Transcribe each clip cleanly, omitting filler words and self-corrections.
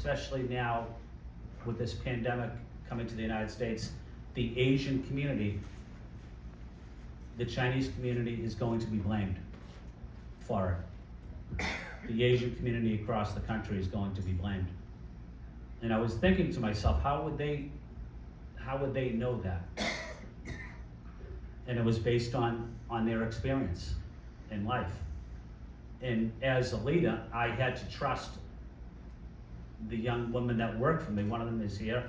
especially now with this pandemic coming to the United States, the Asian community, the Chinese community is going to be blamed for it. The Asian community across the country is going to be blamed. And I was thinking to myself, how would they know that? And it was based on their experience in life. And as a leader, I had to trust the young women that work for me. One of them is here,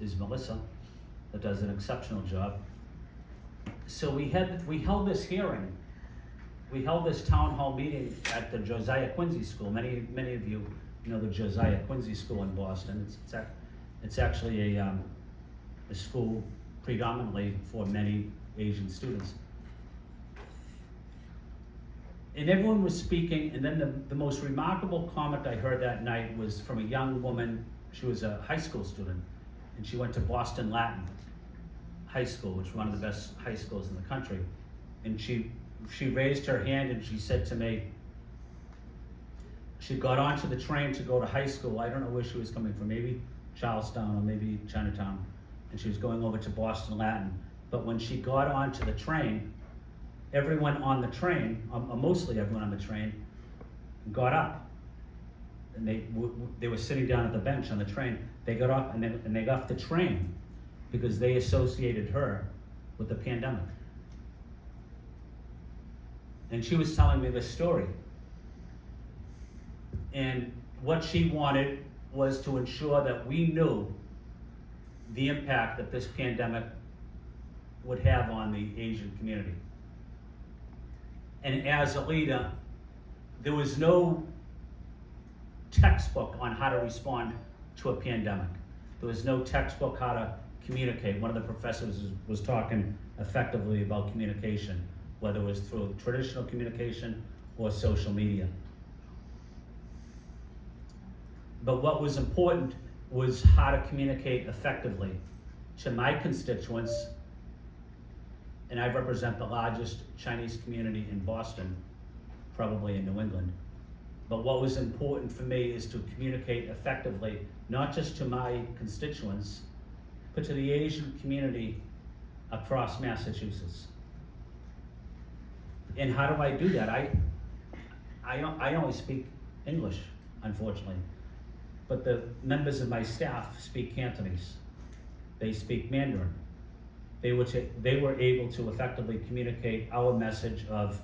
is Melissa, that does an exceptional job. So we held this hearing. We held this town hall meeting at the Josiah Quincy School. Many of you know the Josiah Quincy School in Boston. It's actually a school predominantly for many Asian students. And everyone was speaking, and then the most remarkable comment I heard that night was from a young woman. She was a high school student, and she went to Boston Latin High School, which is one of the best high schools in the country. And she raised her hand and she said to me, she got onto the train to go to high school. I don't know where she was coming from, maybe Charlestown or maybe Chinatown, and she was going over to Boston Latin. But when she got onto the train, everyone on the train, mostly everyone on the train, got up. And they were sitting down at the bench on the train. They got up and they got off the train because they associated her with the pandemic. And she was telling me this story. And what she wanted was to ensure that we knew the impact that this pandemic would have on the Asian community. And as a leader, there was no textbook on how to respond to a pandemic. There was no textbook how to communicate. One of the professors was talking effectively about communication, whether it was through traditional communication or social media. But what was important was how to communicate effectively to my constituents, and I represent the largest Chinese community in Boston, probably in New England. But what was important for me is to communicate effectively, not just to my constituents, but to the Asian community across Massachusetts. And how do I do that? I only speak English, unfortunately. But the members of my staff speak Cantonese. They speak Mandarin. They were able to effectively communicate our message of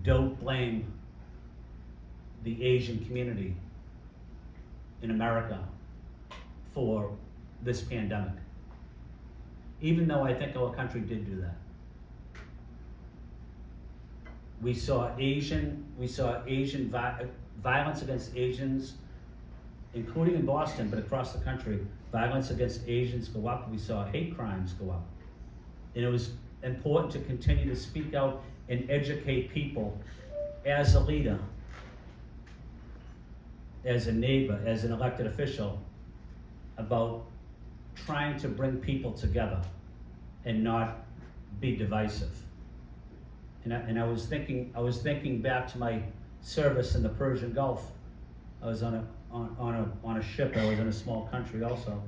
don't blame the Asian community in America for this pandemic. Even though I think our country did do that. We saw violence against Asians, including in Boston, but across the country, violence against Asians go up. We saw hate crimes go up. And it was important to continue to speak out and educate people as a leader, as a neighbor, as an elected official, about trying to bring people together and not be divisive. And I was thinking back to my service in the Persian Gulf. I was on a ship. I was in a small country also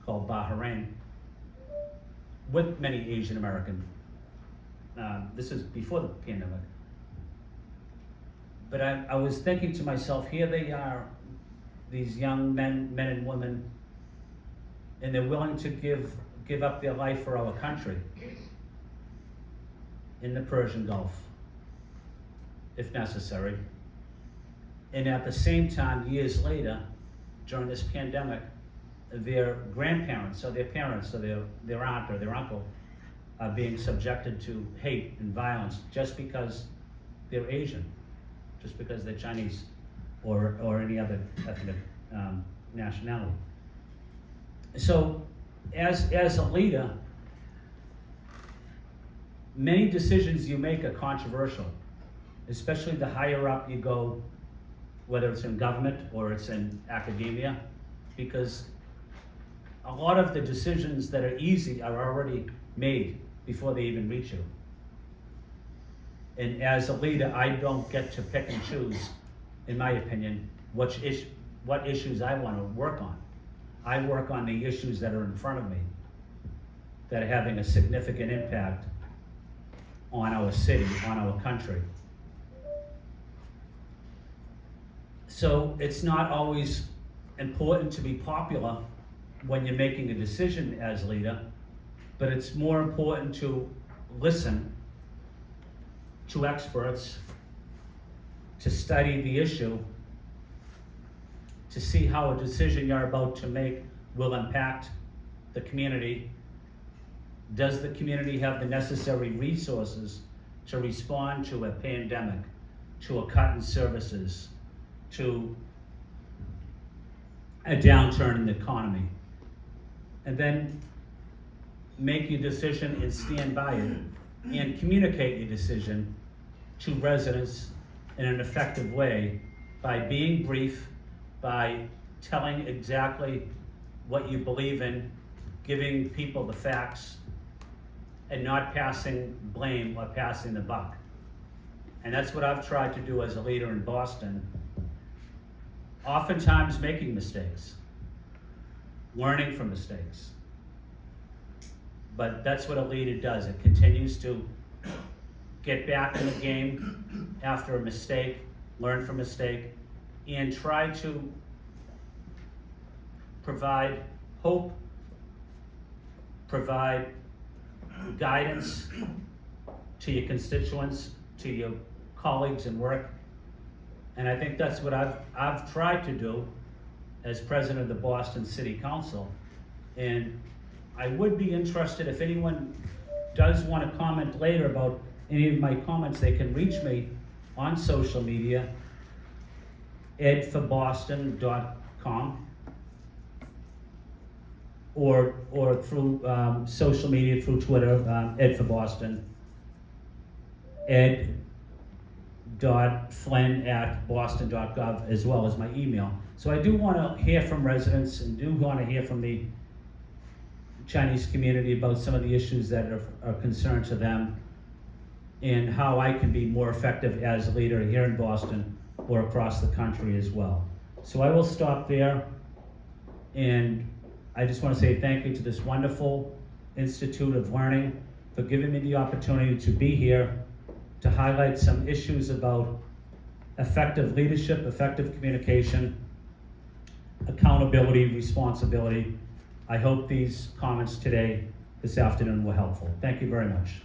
called Bahrain with many Asian American. This is before the pandemic. But I was thinking to myself, here they are, these young men and women, and they're willing to give up their life for our country in the Persian Gulf, if necessary. And at the same time, years later, during this pandemic, their grandparents, or their parents, or their aunt or their uncle are being subjected to hate and violence just because they're Asian, just because they're Chinese, or any other ethnic nationality. So, as a leader, many decisions you make are controversial, especially the higher up you go, whether it's in government or it's in academia, because a lot of the decisions that are easy are already made before they even reach you. And as a leader, I don't get to pick and choose, in my opinion, what issues I want to work on. I work on the issues that are in front of me, that are having a significant impact on our city, on our country. So it's not always important to be popular when you're making a decision as leader, but it's more important to listen to experts, to study the issue, to see how a decision you're about to make will impact the community. Does the community have the necessary resources to respond to a pandemic, to a cut in services, to a downturn in the economy? And then make your decision and stand by it, and communicate your decision to residents in an effective way by being brief, by telling exactly what you believe in, giving people the facts, and not passing blame or passing the buck. And that's what I've tried to do as a leader in Boston. Oftentimes making mistakes, learning from mistakes. But that's what a leader does. It continues to get back in the game after a mistake, learn from mistake, and try to provide hope, provide guidance to your constituents, to your colleagues in work. And I think that's what I've tried to do as president of the Boston City Council. And I would be interested, if anyone does want to comment later about any of my comments, they can reach me on social media, edforboston.com, or through social media, through Twitter, Ed for Boston, ed.flynn@boston.gov, as well as my email. So I do want to hear from residents and do want to hear from the Chinese community about some of the issues that are concerned to them, and how I can be more effective as a leader here in Boston or across the country as well. So I will stop there, and I just want to say thank you to this wonderful Institute of Learning for giving me the opportunity to be here to highlight some issues about effective leadership, effective communication, accountability, responsibility. I hope these comments today, this afternoon, were helpful. Thank you very much.